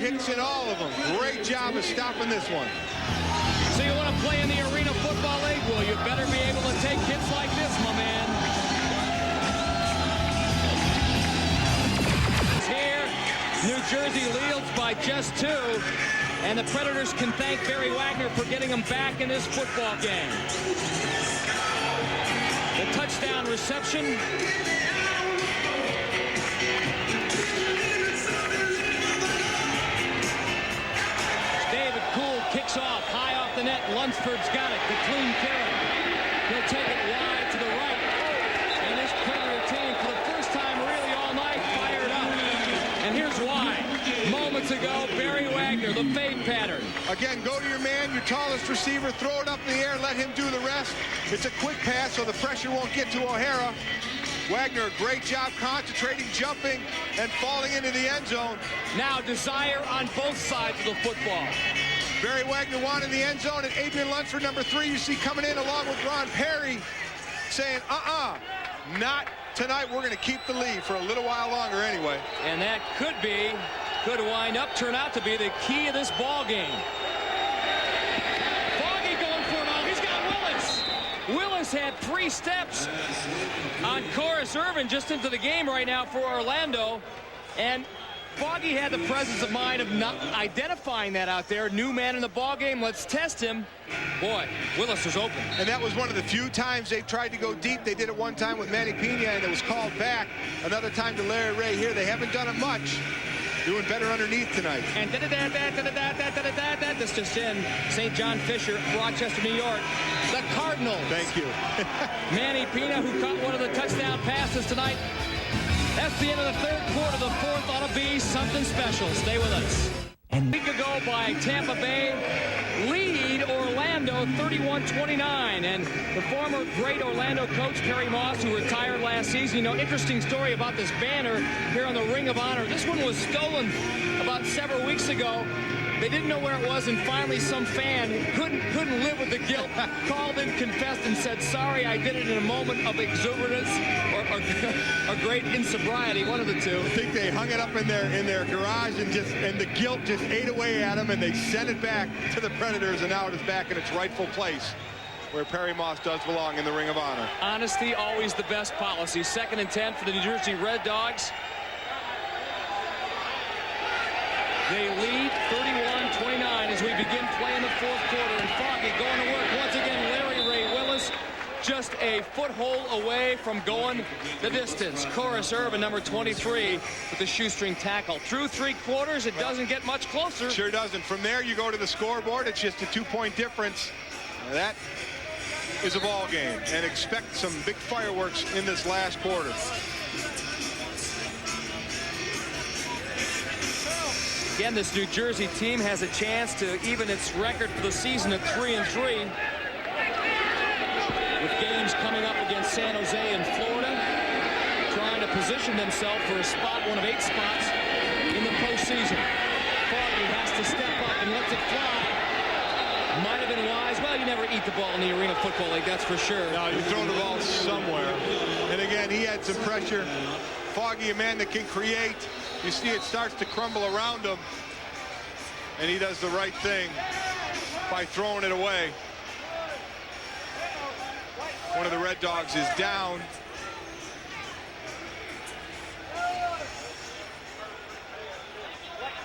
kicks in all of them. Great job of stopping this one. So you want to play in the Arena Football League? Well, you better be able to take hits like this, my man. Here, New Jersey leads by just 2. And the Predators can thank Barry Wagner for getting them back in this football game. The touchdown reception. David Kuhl kicks off, high off the net. Lunsford's got it, the clean carry. He'll take it wide to the right. And this Predator team, for the first time really all night, fired up. And here's why. Moments ago, Barry Wagner, the fade pattern. Again, go to your man, your tallest receiver, throw it up in the air, let him do the rest. It's a quick pass, so the pressure won't get to O'Hara. Wagner, a great job concentrating, jumping, and falling into the end zone. Now desire on both sides of the football. Barry Wagner wanted the end zone, and Adrian Lunsford, number 3, you see coming in along with Ron Perry, saying, not tonight. We're going to keep the lead for a little while longer anyway. And that could turn out to be the key of this ball game. Foggy going for it all. He's got Willis. Willis had 3 steps on Corus Irvin just into the game right now for Orlando. And Foggy had the presence of mind of not identifying that out there. New man in the ball game. Let's test him. Boy, Willis was open. And that was one of the few times they tried to go deep. They did it one time with Manny Pena, and it was called back. Another time to Larry Ray here. They haven't done it much. Doing better underneath tonight. And this just in. St. John Fisher, Rochester, New York. The Cardinals. Thank you. Manny Pena, who caught one of the touchdown passes tonight. That's the end of the 3rd quarter. The 4th ought to be something special. Stay with us. And a week ago by Tampa Bay, lead Orlando 31-29. And the former great Orlando coach, Perry Moss, who retired last season. You know, interesting story about this banner here on the Ring of Honor. This one was stolen about several weeks ago. They didn't know where it was, and finally some fan couldn't live with the guilt, called in, confessed, and said, sorry, I did it in a moment of exuberance or great insobriety, one of the two. I think they hung it up in their garage, and the guilt just ate away at them, and they sent it back to the Predators, and now it is back in its rightful place, where Perry Moss does belong in the Ring of Honor. Honesty, always the best policy. 2nd and 10 for the New Jersey Red Dogs. They lead 31-29 as we begin playing the 4th quarter. And Foggy going to work once again. Larry Ray Willis just a foothold away from going the distance. Corus Irvin, number 23, with the shoestring tackle. Through 3 quarters, it doesn't get much closer. Sure doesn't. From there, you go to the scoreboard. It's just a 2-point difference. That is a ball game. And expect some big fireworks in this last quarter. Again, this New Jersey team has a chance to even its record for the season at 3-3. With games coming up against San Jose and Florida, trying to position themselves for a spot, one of 8 spots in the postseason. Foggy has to step up and lets it fly. Might have been wise. Well, you never eat the ball in the Arena Football League, that's for sure. No, you throw the ball somewhere. And again, he had some pressure. Foggy, a man that can create. You see it starts to crumble around him. And he does the right thing by throwing it away. One of the Red Dogs is down.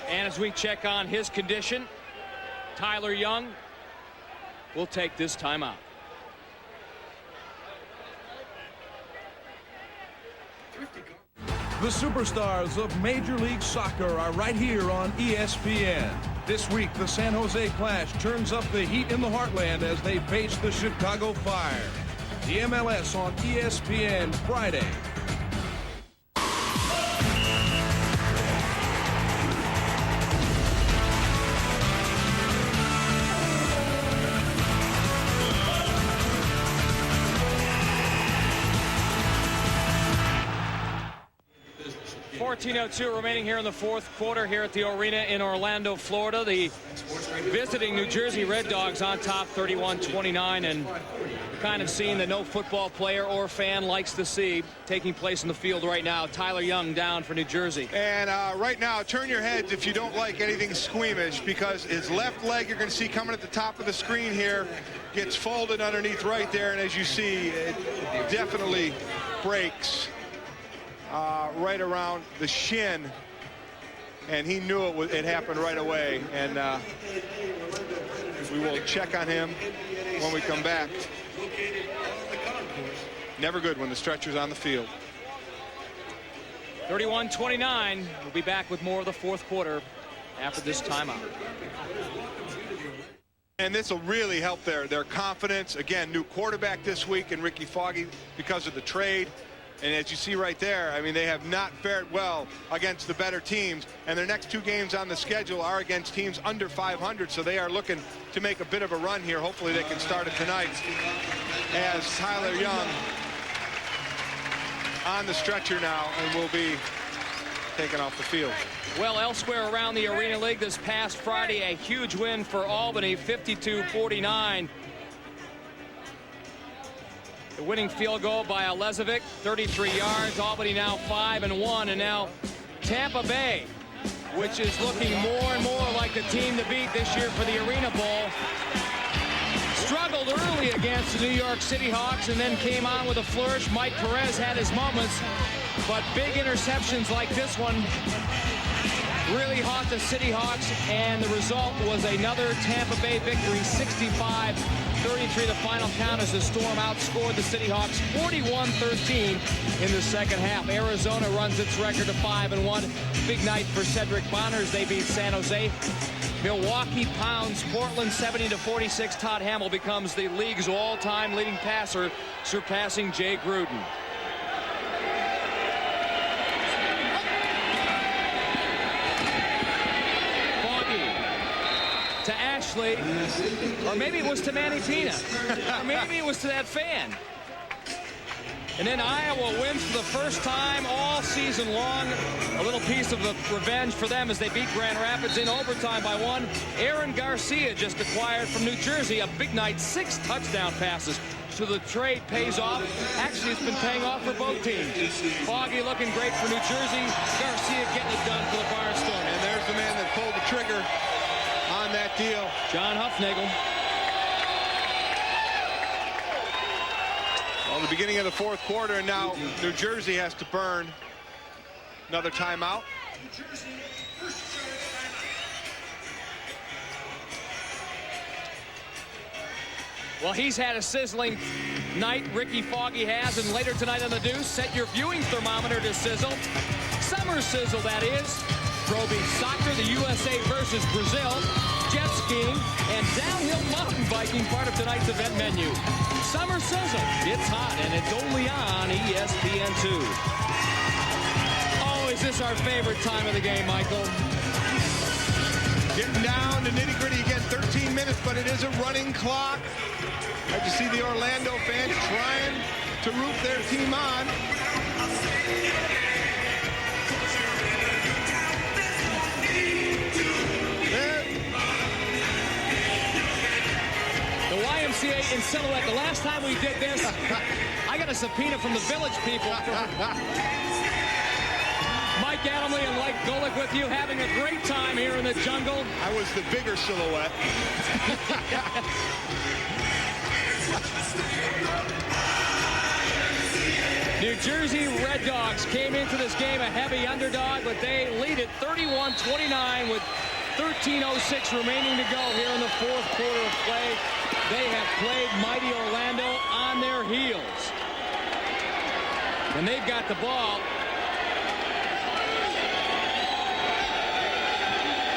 And as we check on his condition, Tyler Young will take this timeout. The superstars of Major League Soccer are right here on ESPN. This week, the San Jose Clash turns up the heat in the heartland as they face the Chicago Fire. The MLS on ESPN Friday. 14:02 remaining here in the fourth quarter here at the arena in Orlando, Florida. The visiting New Jersey Red Dogs on top 31-29, and kind of scene that no football player or fan likes to see taking place in the field right now. Tyler Young down for New Jersey. And right now, turn your heads if you don't like anything squeamish, because his left leg, you're going to see coming at the top of the screen here, gets folded underneath right there, and as you see, it definitely breaks right around the shin, and he knew it happened right away. And we will check on him when we come back. Never good when the stretcher's on the field. 31-29. We'll be back with more of the fourth quarter after this timeout. And this will really help their confidence. Again, new quarterback this week in Ricky Foggie because of the trade. And as you see right there, I mean, they have not fared well against the better teams. And their next two games on the schedule are against teams under 500. So they are looking to make a bit of a run here. Hopefully they can start it tonight, as Tyler Young on the stretcher now and will be taken off the field. Well, elsewhere around the Arena League this past Friday, a huge win for Albany, 52-49. The winning field goal by Alezovic, 33 yards. Albany now 5-1, and now Tampa Bay, which is looking more and more like the team to beat this year for the Arena Bowl. Struggled early against the New York City Hawks and then came on with a flourish. Mike Perez had his moments, but big interceptions like this one really haunt the City Hawks, and the result was another Tampa Bay victory, 65-33 the final count, as the Storm outscored the City Hawks 41-13 in the second half. Arizona runs its record to 5-1. Big night for Cedric Bonner as they beat San Jose. Milwaukee pounds Portland 70-46. Todd Hamill becomes the league's all-time leading passer, surpassing Jay Gruden. To Ashley, or maybe it was to Manny Pina, or maybe it was to that fan. And then Iowa wins for the first time all season long. A little piece of the revenge for them as they beat Grand Rapids in overtime by 1. Aaron Garcia just acquired from New Jersey a big night, 6 touchdown passes. So the trade pays off. Actually, it's been paying off for both teams. Foggie looking great for New Jersey. Garcia getting it done for the Barnstormers. And there's the man that pulled the trigger on that deal, John Hufnagel. Well, the beginning of the fourth quarter, and now New Jersey has to burn another timeout. Well, he's had a sizzling night, Ricky Foggie has, and later tonight on the Deuce, set your viewing thermometer to sizzle. Summer sizzle, that is. Pro Beach soccer, the USA versus Brazil, jet skiing, and downhill mountain biking, part of tonight's event menu. Summer sizzle, it's hot, and it's only on ESPN2. Oh, is this our favorite time of the game, Michael? Getting down to nitty-gritty again, 13 minutes, but it is a running clock. As you see the Orlando fans trying to root their team on. The YMCA in Silhouette. The last time we did this, I got a subpoena from the Village people. Mike Adamle and Mike Golick with you, having a great time here in the jungle. I was the bigger Silhouette. New Jersey Red Dogs came into this game a heavy underdog, but they lead it 31-29 with 13:06 remaining to go here in the fourth quarter of play. They have played mighty Orlando on their heels. And they've got the ball.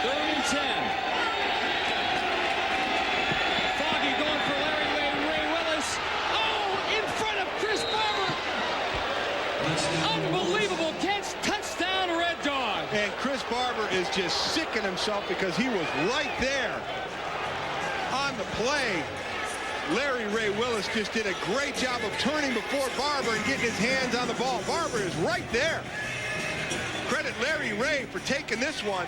3rd and 10. Foggie going for Larry Ray Willis. Oh, in front of Chris Barber. Unbelievable catch. Touchdown, Red Dog. And Chris Barber is just sick in himself because he was right there on the play. Larry Ray Willis just did a great job of turning before Barber and getting his hands on the ball. Barber is right there. credit Larry Ray for taking this one.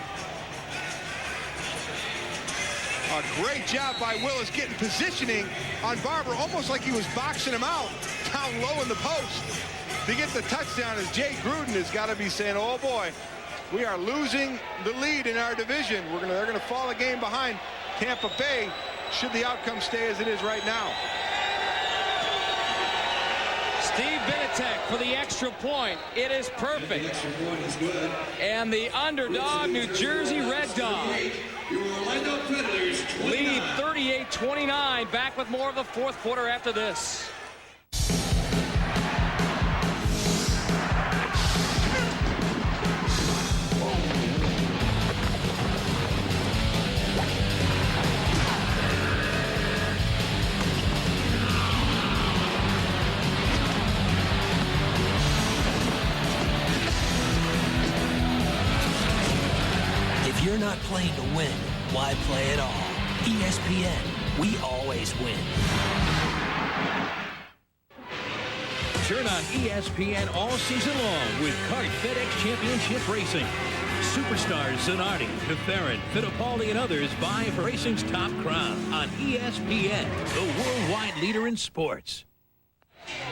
A great job by Willis getting positioning on Barber, almost like he was boxing him out down low in the post to get the touchdown, as Jay Gruden has got to be saying, oh boy, we are losing the lead in our division. They're gonna fall a game behind Tampa Bay should the outcome stay as it is right now. Steve Binitek for the extra point. It is perfect. And the underdog New Jersey Red Dog lead 38-29. Back with more of the fourth quarter after this. If you're not playing to win, why play at all? ESPN, we always win. Turn on ESPN all season long with CART FedEx Championship Racing. Superstars Zanardi, Catharin, Fittipaldi, and others vie for racing's top crown on ESPN, the worldwide leader in sports.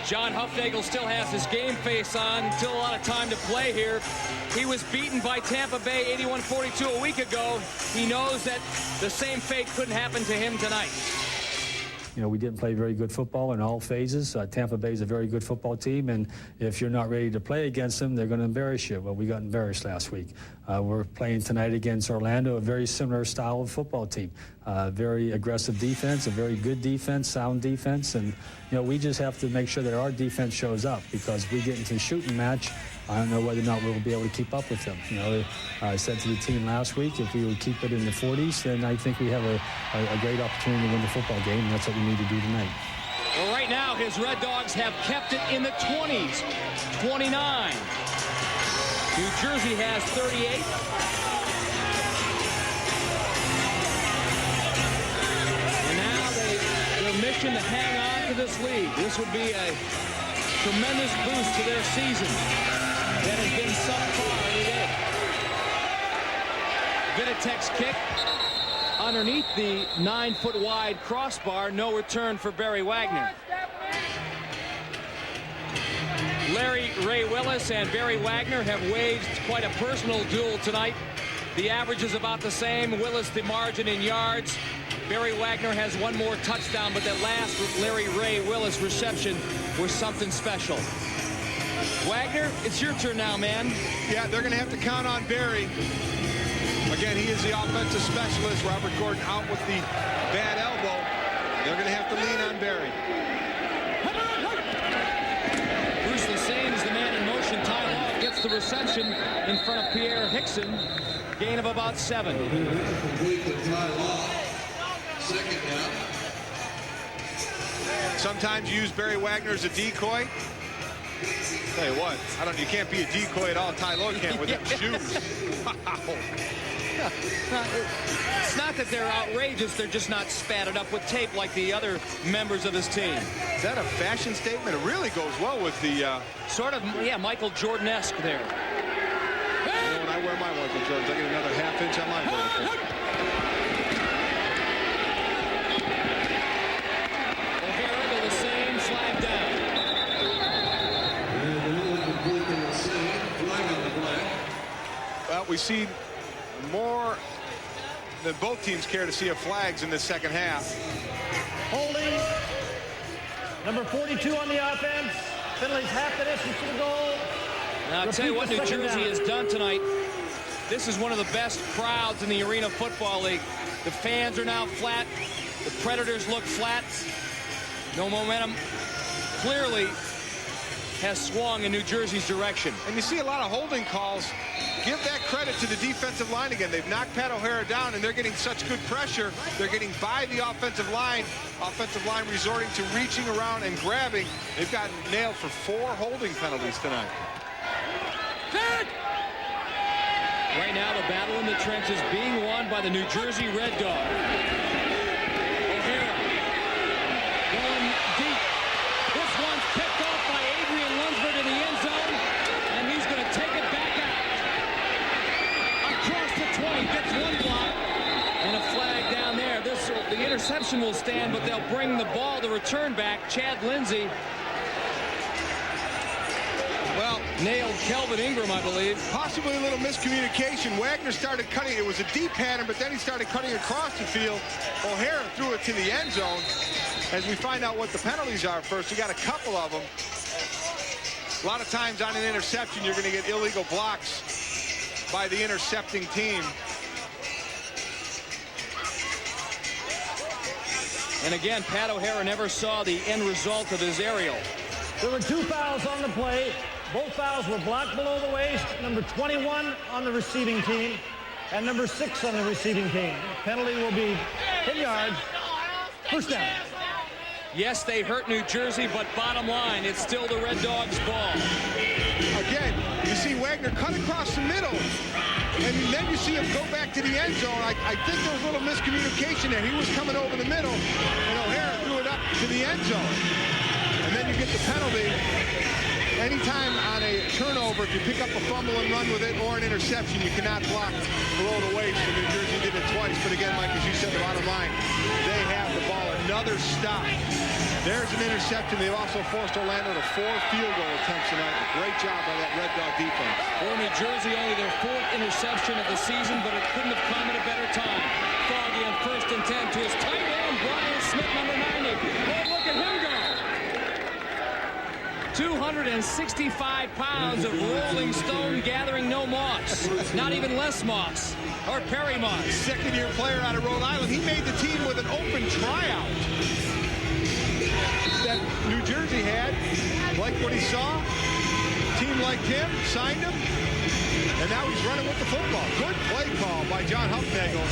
John Hufnagel still has his game face on. Still a lot of time to play here. He was beaten by Tampa Bay 81-42 a week ago. He knows that the same fate couldn't happen to him tonight. You know, we didn't play very good football in all phases. Tampa Bay is a very good football team, and if you're not ready to play against them, they're going to embarrass you. Well, we got embarrassed last week. We're playing tonight against Orlando, a very similar style of football team. Very aggressive defense, a very good defense, sound defense, and you know, we just have to make sure that our defense shows up, because if we get into the shooting match, I don't know whether or not we'll be able to keep up with them. You know, I said to the team last week, if we would keep it in the 40s, then I think we have a great opportunity to win the football game, and that's what we need to do tonight. Well, right now, his Red Dogs have kept it in the 20s, 29. New Jersey has 38. And now their mission to hang on to this lead. This would be a tremendous boost to their season that has been subpar every day. Vinitek's kick underneath the 9-foot wide crossbar. No return for Barry Wagner. Larry Ray Willis and Barry Wagner have waged quite a personal duel tonight. The average is about the same. Willis the margin in yards. Barry Wagner has one more touchdown, but that last Larry Ray Willis reception was something special. Wagner, it's your turn now, man. Yeah, they're going to have to count on Barry. Again, he is the offensive specialist. Robert Gordon out with the bad elbow. They're going to have to lean on Barry. Bruce Lesane is the man in motion. Ty Law gets the reception in front of Pierre Hickson. Gain of about 7. Complete with Ty Law. Second down. Sometimes you use Barry Wagner as a decoy. Tell you what, you can't be a decoy at all. Ty Law can't with them shoes. Wow. It's not that they're outrageous, they're just not spattered up with tape like the other members of his team. Is that a fashion statement? It really goes well with the... Sort of, yeah, Michael Jordan-esque there. You know, when I wear my Michael Jordans, I get another half-inch on my vertical. O'Hara to the same, flag down. Well, we see more than both teams care to see of flags in the second half. Holding. Number 42 on the offense. Finley's half the distance to the goal. Now, I'll tell you what New Jersey has done tonight. This is one of the best crowds in the Arena Football League. The fans are now flat. The Predators look flat. No momentum. Clearly has swung in New Jersey's direction. And you see a lot of holding calls. Give that credit to the defensive line again. They've knocked Pat O'Hara down, and they're getting such good pressure. They're getting by the offensive line. Offensive line resorting to reaching around and grabbing. They've gotten nailed for 4 holding penalties tonight. Right now, the battle in the trenches being won by the New Jersey Red Dog. O'Hara going deep. This one's picked off by Adrian Lunsford in the end zone, and he's going to take it back out. interception will stand, but they'll bring the ball to return back. Chad Lindsey. Well, nailed Kelvin Ingram, I believe. Possibly a little miscommunication. Wagner started cutting. It was a deep pattern, but then he started cutting across the field. O'Hara threw it to the end zone. As we find out what the penalties are first, we got a couple of them. A lot of times on an interception, you're going to get illegal blocks by the intercepting team. And again, Pat O'Hara never saw the end result of his aerial. There were 2 fouls on the play. Both fouls were blocked below the waist. Number 21 on the receiving team and number 6 on the receiving team. Penalty will be 10 yards. First down. Yes, they hurt New Jersey, but bottom line, it's still the Red Dogs' ball. Again, you see Wagner cut across the middle, and then you see him go back to the end zone. I think there was a little miscommunication there. He was coming over the middle, and O'Hara threw it up to the end zone. And then you get the penalty. Anytime on a turnover, if you pick up a fumble and run with it or an interception, you cannot block below the waist. And New Jersey did it twice. But again, Mike, as you said, the bottom line, they have the ball. Another stop. There's an interception. They've also forced Orlando to 4 field goal attempts tonight. Great job by that Red Dog defense. For New Jersey, only their 4th interception of the season, but it couldn't have come at a better time. Foggy on 1st and 10 to his tight end, Brian Smith, number 90. Oh, look at him go. 265 pounds of rolling stone gathering no moss. Not even Les Moss or Perry Moss. Second-year player out of Rhode Island. He made the team with an open tryout that New Jersey had. Liked what he saw. Team liked him, signed him, and now he's running with the football. Good play call by John Hufnagel.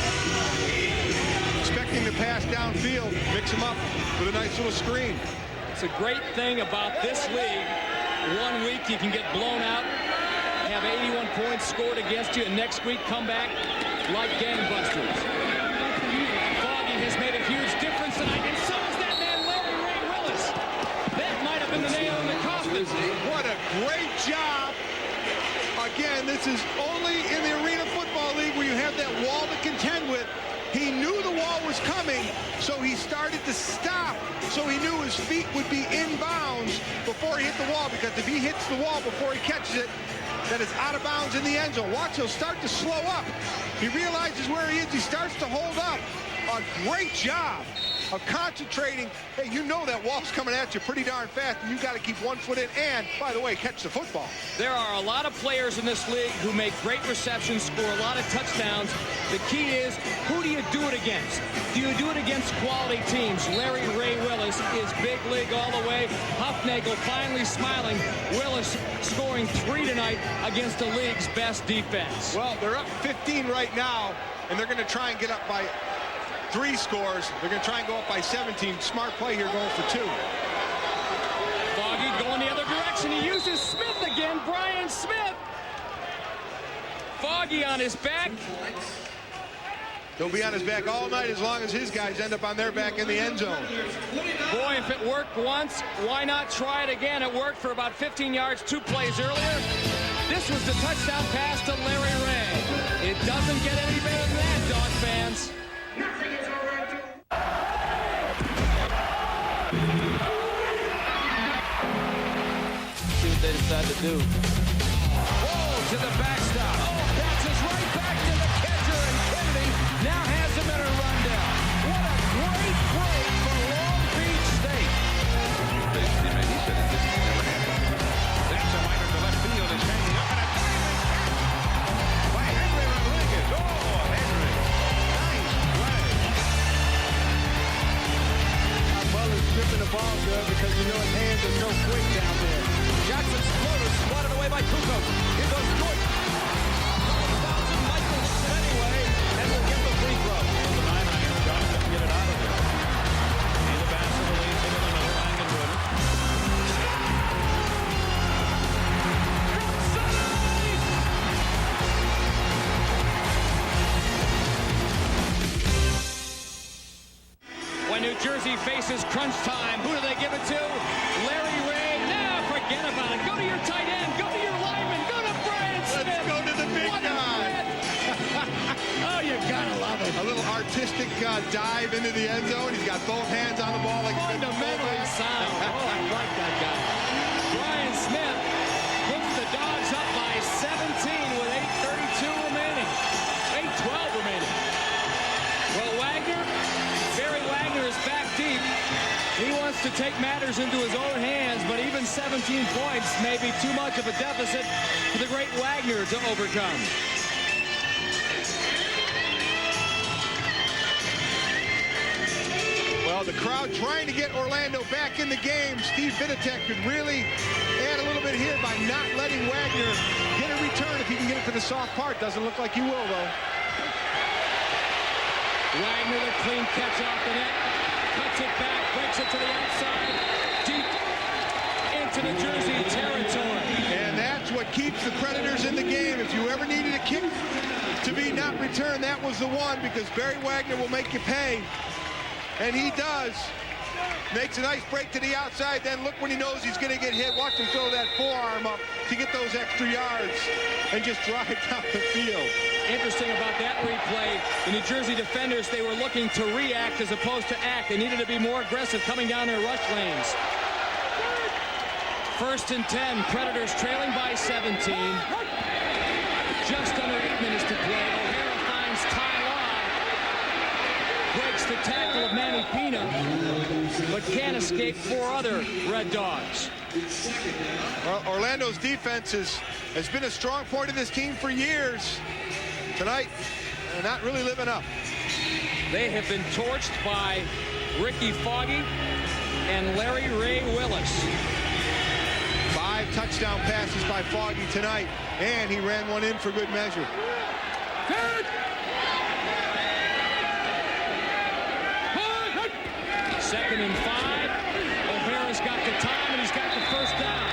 Expecting to pass downfield, mix him up with a nice little screen. It's a great thing about this league. 1 week you can get blown out, have 81 points scored against you, and next week come back like gangbusters. Foggy has made a huge difference tonight, and so is that man Larry Ray Willis. That might have been the nail in the coffin. What a great job. Again, this is only in the Arena Football League where you have that wall to contend with. He knew the wall was coming, so he started to stop. So he knew his feet would be in bounds before he hit the wall, because if he hits the wall before he catches it, then it's out of bounds in the end zone. Watch, he'll start to slow up. He realizes where he is. He starts to hold up. A great job of concentrating. Hey, you know that wall's coming at you pretty darn fast, and you got to keep 1 foot in and, by the way, catch the football. There are a lot of players in this league who make great receptions, score a lot of touchdowns. The key is, who do you do it against? Do you do it against quality teams? Larry Ray Willis is big league all the way. Hufnagel finally smiling. Willis scoring 3 tonight against the league's best defense. Well, they're up 15 right now, and they're going to try and get up by 3 scores. They're going to try and go up by 17. Smart play here, going for 2. Foggy going the other direction. He uses Smith again. Brian Smith. Foggy on his back. He'll be on his back all night as long as his guys end up on their back in the end zone. Boy, if it worked once, why not try it again? It worked for about 15 yards 2 plays earlier. This was the touchdown pass to Larry Ray. It doesn't get any better than that, Dog fans. See what they decide to do. Whoa, to the backstop. Oh, passes right back to the catcher, and Kennedy now has him in a rundown. What a great break for Long Beach State. Basically made, he said it didn't never happen. That's a liner to left field. Is hanging up, and a diving by Henry Rodriguez. Oh, Henry. Nice play. Butler's gripping the ball good because you know his hands are so quick down there. Jackson's floater swatted away by Kukoc. Here goes Jordan. Bouncing, Michael hits it anyway, and will get the free throw. The 9-iron, Johnson get it out of there. Neither Bassett release it in the middle, Langen with it. When New Jersey faces crunch time, who do they give it to? Larry Ray. Now forget about it. Go to your tight end. Go to your lineman. Go to Brian Smith. Let's go to the big What a guy. threat. Oh, you gotta love it. A little Art artistic dive into the end zone. He's got both hands on the ball like he's been fundamentally sound. Oh, I like that guy. Brian Smith puts the Dogs up by 17 with 8:32 remaining. 8:12 remaining. Well, Barry Wagner is back deep. He wants to take matters into his own hands, but even 17 points may be too much of a deficit for the great Wagner to overcome. Well, the crowd trying to get Orlando back in the game. Steve Vitek could really add a little bit here by not letting Wagner get a return if he can get it to the soft part. Doesn't look like he will, though. Wagner, the clean catch off the net. Cuts it back, breaks it to the outside. Deep into the Jersey territory. And that's what keeps the Predators in the game. If you ever needed a kick to be not returned, that was the one, because Barry Wagner will make you pay. And he does. Makes a nice break to the outside. Then look when he knows he's going to get hit. Watch him throw that forearm up to get those extra yards and just drive down the field. Interesting about that replay, the New Jersey defenders, they were looking to react as opposed to act. They needed to be more aggressive coming down their rush lanes. 1st and 10, Predators trailing by 17. Just under 8 minutes to play. O'Hara finds Ty Law. Breaks the tackle of Manny Pina, but can't escape 4 other Red Dogs. Well, Orlando's defense has been a strong point of this team for years. Tonight, they're not really living up. They have been torched by Ricky Foggy and Larry Ray Willis. 5 touchdown passes by Foggy tonight, and he ran one in for good measure. Second and 5. O'Hara's got the time, and he's got the first down.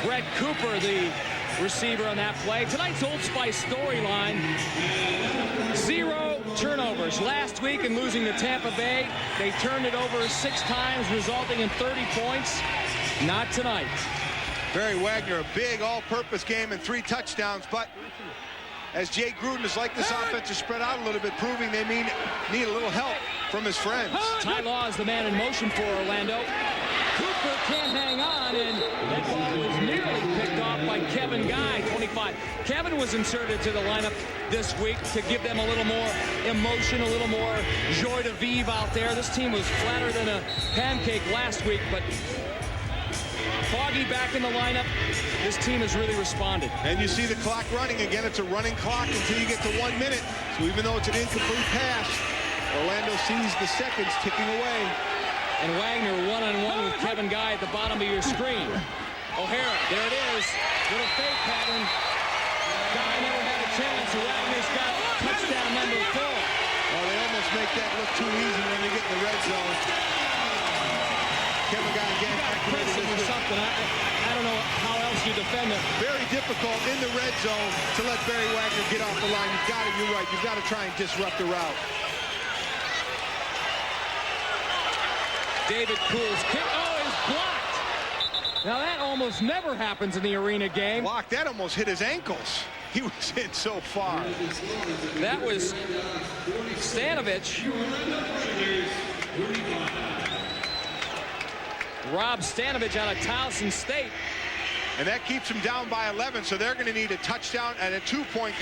Brett Cooper, the receiver on that play. Tonight's Old Spice storyline, 0 turnovers. Last week in losing to Tampa Bay, they turned it over 6 times, resulting in 30 points. Not tonight. Barry Wagner, a big all-purpose game and 3 touchdowns, but as Jay Gruden has liked this offense to spread out a little bit, proving they need a little help from his friends. Ty Law is the man in motion for Orlando. Cooper can't hang on, and that ball was nearly picked off by Kevin Guy, 25. Kevin was inserted to the lineup this week to give them a little more emotion, a little more joie de vivre out there. This team was flatter than a pancake last week, but Foggy back in the lineup. This team has really responded. And you see the clock running again. It's a running clock until you get to 1 minute. So even though it's an incomplete pass, Orlando sees the seconds ticking away. And Wagner one-on-one with Kevin Guy at the bottom of your screen. O'Hara, there it is. Little fake pattern. Guy never had a chance. Wagner's got touchdown number 4. Oh, they almost make that look too easy when they get in the red zone. Kevin Guy again. Press him or something. I don't know how else you defend it. Very difficult in the red zone to let Barry Wagner get off the line. You're right. You've got to try and disrupt the route. David Poole's kick. Oh, it's blocked. Now that almost never happens in the arena game. Blocked. That almost hit his ankles. He was hit so far. That was Stanovich. Rob Stanovich out of Towson State. And that keeps him down by 11, so they're going to need a touchdown and a 2-point